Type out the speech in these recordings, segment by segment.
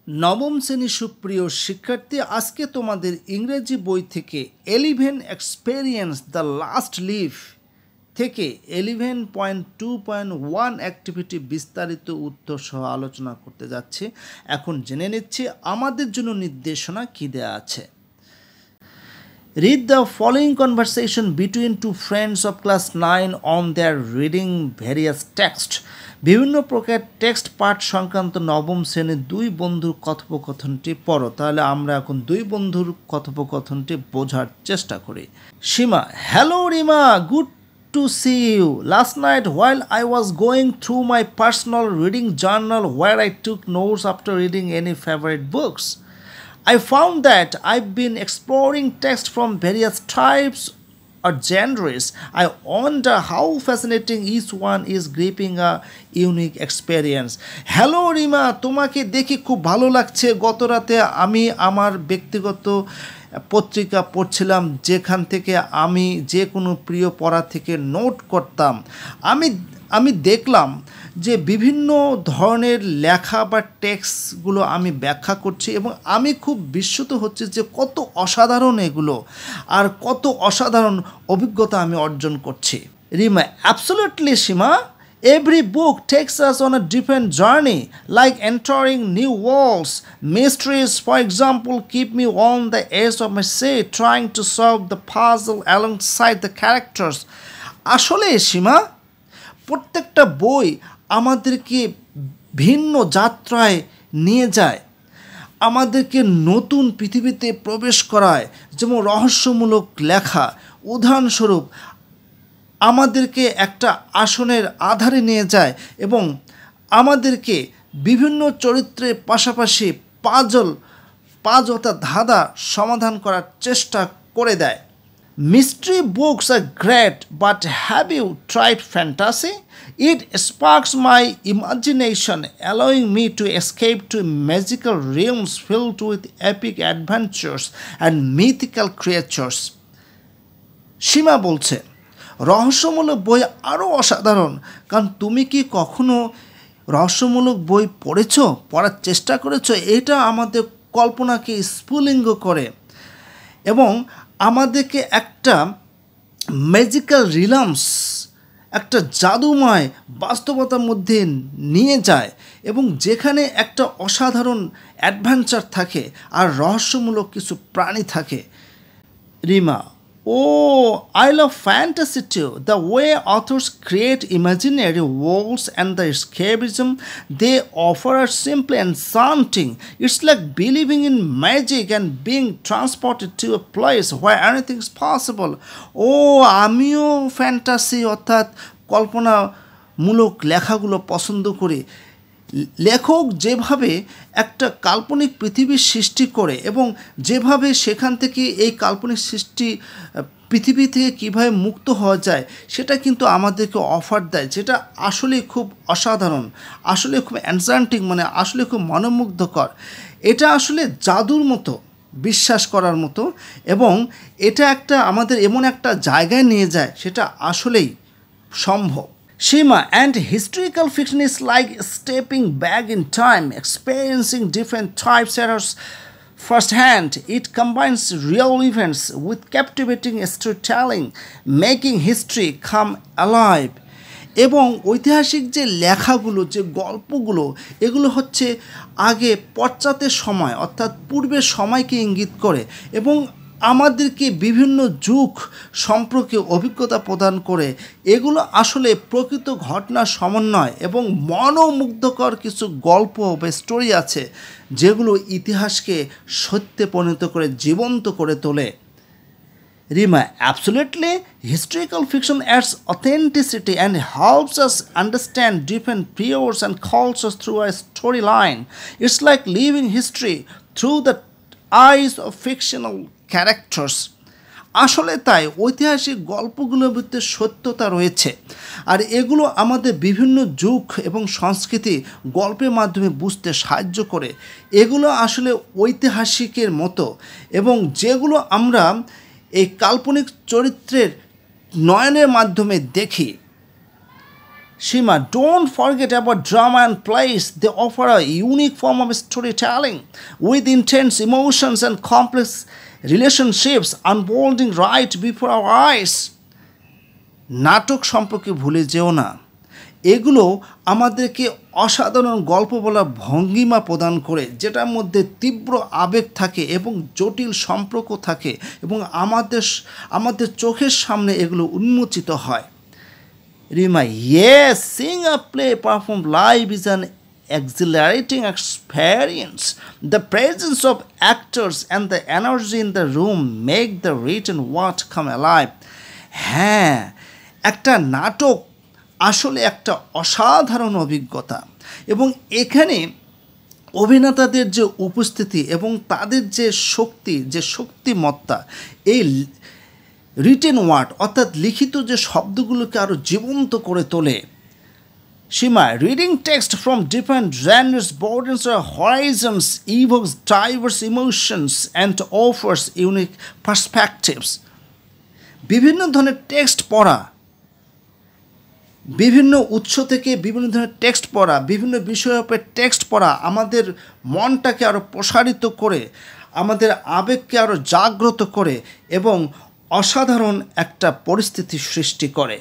নবম শ্রেণীর সুপ্রিয় শিক্ষার্থী, আজকে তোমাদের ইংরেজি বই থেকে 11 এক্সপেরিয়েন্স দ্য লাস্ট লিভ থেকে 11.2.1 অ্যাক্টিভিটি বিস্তারিত উত্তর সহ আলোচনা করতে যাচ্ছি। এখন জেনে নিচ্ছি আমাদের জন্য নির্দেশনা কী দেওয়া আছে। Read the following conversation between two friends of class 9 on their reading various texts. বিভিন্ন প্রকার টেক্সট পাঠ সংক্রান্ত নবম শ্রেণীর দুই বন্ধুর কথোপকথনটি পড়ো। তাহলে আমরা এখন দুই বন্ধুর কথোপকথনটি বোঝার চেষ্টা করি। Sima: hello Rima, good to see you. Last night while I was going through my personal reading journal where I took notes after reading any favorite books, I found that I've been exploring texts from various types or genres. I wonder how fascinating each one is, gripping a unique experience. Hello Rima, তোমাকে দেখে খুব ভালো লাগছে। গত রাতে আমি আমার ব্যক্তিগত পত্রিকা পড়ছিলাম, যেখান থেকে আমি যে কোনো প্রিয় পড়া থেকে নোট করতাম। আমি দেখলাম যে বিভিন্ন ধরনের লেখা বা টেক্সটগুলো আমি ব্যাখ্যা করছি এবং আমি খুব বিস্মিত হচ্ছে যে কত অসাধারণ এগুলো, আর কত অসাধারণ অভিজ্ঞতা আমি অর্জন করছি। Rima: absolutely Seema, every book takes us on a different journey, like entering new worlds. Mysteries, for example, keep me on the edge of my seat, trying to solve the puzzle alongside the characters. আসলে সীমা, প্রত্যেকটা বই আমাদেরকে ভিন্ন যাত্রায় নিয়ে যায়, আমাদেরকে নতুন পৃথিবীতে প্রবেশ করায়। যেমন রহস্যমূলক লেখা, উদাহরণস্বরূপ আমাদেরকে একটা আসনের আধারে নিয়ে যায় এবং আমাদেরকে বিভিন্ন চরিত্রের পাশাপাশি পাঁচ অর্থাৎ ধাঁধা সমাধান করার চেষ্টা করে দেয়। Mystery books are great, but have you tried fantasy? It sparks my imagination, allowing me to escape to magical realms filled with epic adventures and mythical creatures. সীমা বলছে, রহস্যমূলক বই আরও অসাধারণ। কারণ তুমি কি কখনো রহস্যমূলক বই পড়ার চেষ্টা করেছো? এটা আমাদের কল্পনাকে স্ফুলিঙ্গ করে এবং আমাদেরকে একটা ম্যাজিক্যাল রিলামস, একটা জাদুময় বাস্তবতার মধ্যে নিয়ে যায় এবং যেখানে একটা অসাধারণ অ্যাডভেঞ্চার থাকে আর রহস্যমূলক কিছু প্রাণী থাকে। Rima: Oh, I love fantasy too. The way authors create imaginary worlds and the escapism they offer are simply enchanting. It's like believing in magic and being transported to a place where anything is possible. আমিও fantasy অর্থাৎ কল্পনামূলক লেখাগুলো পছন্দ করি। লেখক যেভাবে একটা কাল্পনিক পৃথিবীর সৃষ্টি করে এবং যেভাবে সেখান থেকে এই কাল্পনিক পৃথিবী থেকে কীভাবে মুক্ত হওয়া যায় সেটা কিন্তু আমাদেরকে অফার দেয়, যেটা আসলে খুব অসাধারণ, আসলে খুব এনচান্টিং, মানে আসলে খুব মনোমুগ্ধকর। এটা আসলে জাদুর মতো, বিশ্বাস করার মতো, এবং এটা আমাদের এমন একটা জায়গায় নিয়ে যায় সেটা আসলেই সম্ভব। Shima: and historical fiction is like stepping back in time, experiencing different types errors firsthand. It combines real events with captivating storytelling, making history come alive. এবং ঐতিহাসিক যে লেখাগুলো, যে গল্পগুলো, এগুলো হচ্ছে আগে পশ্চাতের সময় অর্থাৎ পূর্বের সময়কে ইঙ্গিত করে এবং আমাদেরকে বিভিন্ন যুগ সম্পর্কে অভিজ্ঞতা প্রদান করে। এগুলো আসলে প্রকৃত ঘটনার সমন্বয় এবং মনোমুগ্ধকর কিছু গল্প বা স্টোরি আছে যেগুলো ইতিহাসকে সত্যে পরিণত করে জীবন্ত করে তোলে। Rima: absolutely, historical fiction adds authenticity and helps us understand different periods and cultures through a storyline. It's like living history through the eyes of fictional characters. আসলে তাই, ঐতিহাসিক গল্পগুলোর ভিতরে সত্যতা রয়েছে আর এগুলো আমাদের বিভিন্ন যুগ এবং সংস্কৃতি গল্পের মাধ্যমে বুঝতে সাহায্য করে। এগুলো আসলে ঐতিহাসিকের মতো এবং যেগুলো আমরা এই কাল্পনিক চরিত্রের নয়নের মাধ্যমে দেখি। Shima, don't forget about drama and plays. They offer a unique form of storytelling with intense emotions and complex relationships unfolding right before our eyes. নাটক সম্পর্কে ভুলে যেও না, এগুলো আমাদেরকে অসাধারণ গল্প বলার ভঙ্গিমা প্রদান করে, যেটার মধ্যে তীব্র আবেগ থাকে এবং জটিল সম্পর্ক থাকে এবং আমাদের চোখের সামনে এগুলো উন্মোচিত হয়। Rima, yes, seeing a play performed live is an exhilarating experience. The presence of actors and the energy in the room make the written word come alive. হ্যাঁ, একটা নাটক আসলে একটা অসাধারণ অভিজ্ঞতা, এবং এখানে অভিনেতাদের যে উপস্থিতি এবং তাদের যে শক্তিমত্তা এই রিটেন ওয়ার্ড অর্থাৎ লিখিত যে শব্দগুলোকে আরও জীবন্ত করে তোলে। Shima, reading text from different genres broadens our horizons, evokes diverse emotions and offers unique perspectives. বিভিন্ন ধরনের টেক্সট পড়া, বিভিন্ন উৎস থেকে বিভিন্ন ধরনের টেক্সট পড়া, বিভিন্ন বিষয়ের উপরে টেক্সট পড়া আমাদের মনটাকে আরও প্রসারিত করে, আমাদের আবেগকে আরও জাগ্রত করে এবং অসাধারণ একটা পরিস্থিতি সৃষ্টি করে।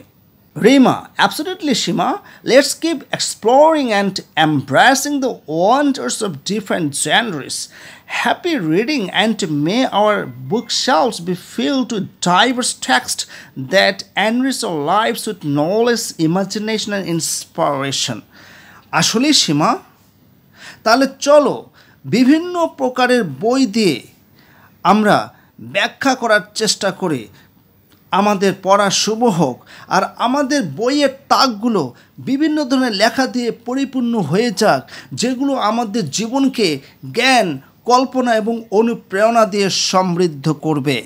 Rima, absolutely Shima. Let's keep exploring and embracing the wonders of different genres. Happy reading, and may our bookshelves be filled with diverse texts that enrich our lives with knowledge, imagination and inspiration. আসলে সীমা, তাহলে চলো বিভিন্ন প্রকারের বই দিয়ে আমরা ব্যাখ্যা করার চেষ্টা করি, আমাদের পড়া শুভ হোক, আর আমাদের বইয়ের তাকগুলো বিভিন্ন ধরনের লেখা দিয়ে পরিপূর্ণ হয়ে যাক, যেগুলো আমাদের জীবনকে জ্ঞান, কল্পনা এবং অনুপ্রেরণা দিয়ে সমৃদ্ধ করবে।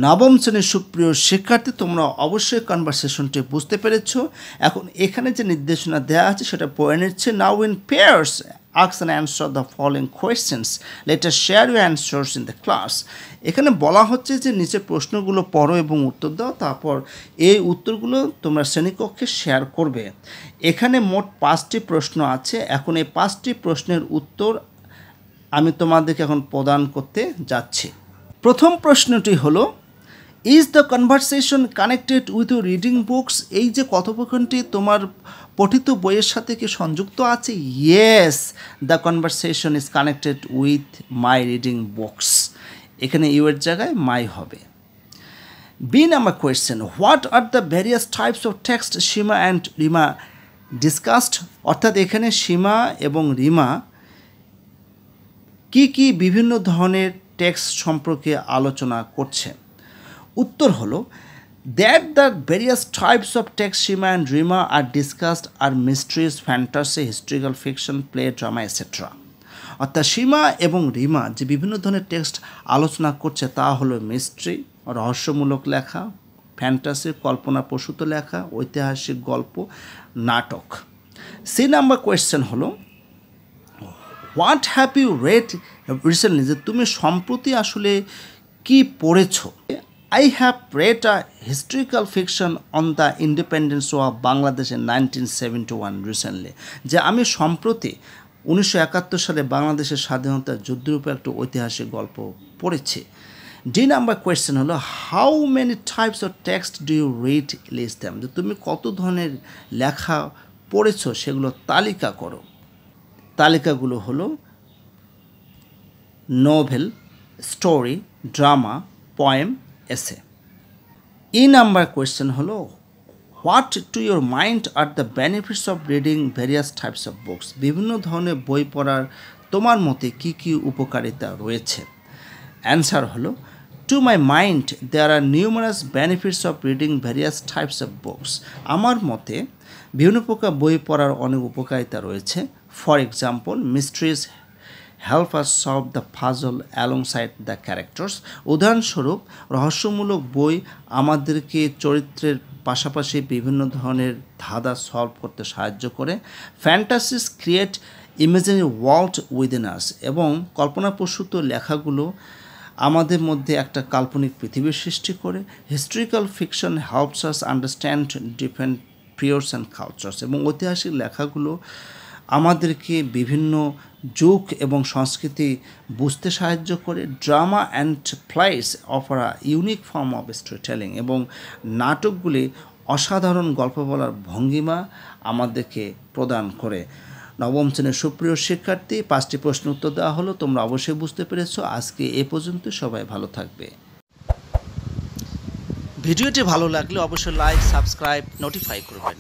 নবম শ্রেণীর সুপ্রিয় শিক্ষার্থী, তোমরা অবশ্যই কনভারসেশনটি বুঝতে পেরেছ। এখন এখানে যে নির্দেশনা দেওয়া আছে সেটা পড়ে নিচ্ছে। নাও in pairs ask and answer the following questions. Let us share your answers in the class. এখানে বলা হচ্ছে যে নিচে প্রশ্নগুলো পড়ো এবং উত্তর দাও, তারপর এই উত্তরগুলো তোমরা শ্রেণীকক্ষে শেয়ার করবে। এখানে মোট 5টি প্রশ্ন আছে। এখন এই 5টি প্রশ্নের উত্তর আমি তোমাদেরকে এখন প্রদান করতে যাচ্ছি। প্রথম প্রশ্নটি হলো, is the conversation connected with your reading books? এই যে কথোপকথনটি তোমার পঠিত বইয়ের সাথে কি সংযুক্ত আছে? Yes, the conversation is connected with my reading books. এখানে ইউ এর জায়গায় মাই হবে। B number question, what are the various types of text Seema and Rima discussed? অর্থাৎ এখানে সীমা এবং রিমা কি বিভিন্ন ধরনের টেক্সট সম্পর্কে আলোচনা করছে। উত্তর হলো, that the various types of text Seema and Rima are discussed are mysteries, fantasy, historical fiction, play, drama etcetera. অর্থাৎ সীমা এবং রিমা যে বিভিন্ন ধরনের টেক্সট আলোচনা করছে তা হলো মিস্ট্রি, রহস্যমূলক লেখা, ফ্যান্টাসি, কল্পনাপ্রসূত লেখা, ঐতিহাসিক গল্প, নাটক। সি নাম্বার কোয়েশ্চেন হলো, what have you read recently? যে তুমি সম্প্রতি আসলে কি পড়েছো? I have read a historical fiction on the independence of Bangladesh in 1971 recently. যে আমি সম্প্রতি 1971 সালে বাংলাদেশের স্বাধীনতার যুদ্ধের উপর একটা ঐতিহাসিক গল্প পড়েছি। ডি নাম্বার কোয়েশ্চেন হলো, how many types of text do you read, list them? যে তুমি কত ধরনের লেখা পড়েছো সেগুলো তালিকা করো। তালিকাগুলো হলো নোভেল, স্টোরি, ড্রামা, পোয়েম, এসে। ই নাম্বার কোয়েশ্চেন হলো, what to your mind are the benefits of reading various types of books? বিভিন্ন ধরনের বই পড়ার তোমার মতে কী উপকারিতা রয়েছে? অ্যান্সার হলো, to my mind there are numerous benefits of reading various types of books. আমার মতে বিভিন্ন প্রকার বই পড়ার অনেক উপকারিতা রয়েছে। For example, mysteries help us solve the puzzle alongside the characters. উদাহরণস্বরূপ, রহস্যমূলক বই আমাদেরকে চরিত্রের পাশাপাশি বিভিন্ন ধরনের ধাঁধা সলভ করতে সাহায্য করে। ফ্যান্টাসিস ক্রিয়েট ইমাজিনারি ওয়ার্ল্ড উইদিন আস। এবং কল্পনাপ্রসূত লেখাগুলো আমাদের মধ্যে একটা কাল্পনিক পৃথিবীর সৃষ্টি করে। Historical fiction helps us understand different periods and cultures. এবং ঐতিহাসিক লেখাগুলো আমাদেরকে বিভিন্ন যুগ এবং সংস্কৃতি বুঝতে সাহায্য করে। Drama and place offer a unique form of story telling, এবং নাটকগুলি অসাধারণ গল্প বলার ভঙ্গিমা আমাদেরকে প্রদান করে। নবম শ্রেণীর সুপ্রিয় শিক্ষার্থী, 5টি প্রশ্নের উত্তর দেওয়া হলো, তোমরা অবশ্যই বুঝতে পেরেছো। আজকে এ পর্যন্ত, সবাই ভালো থাকবে। ভিডিওটি ভালো লাগলে অবশ্যই লাইক, সাবস্ক্রাইব, নোটিফাই করবেন।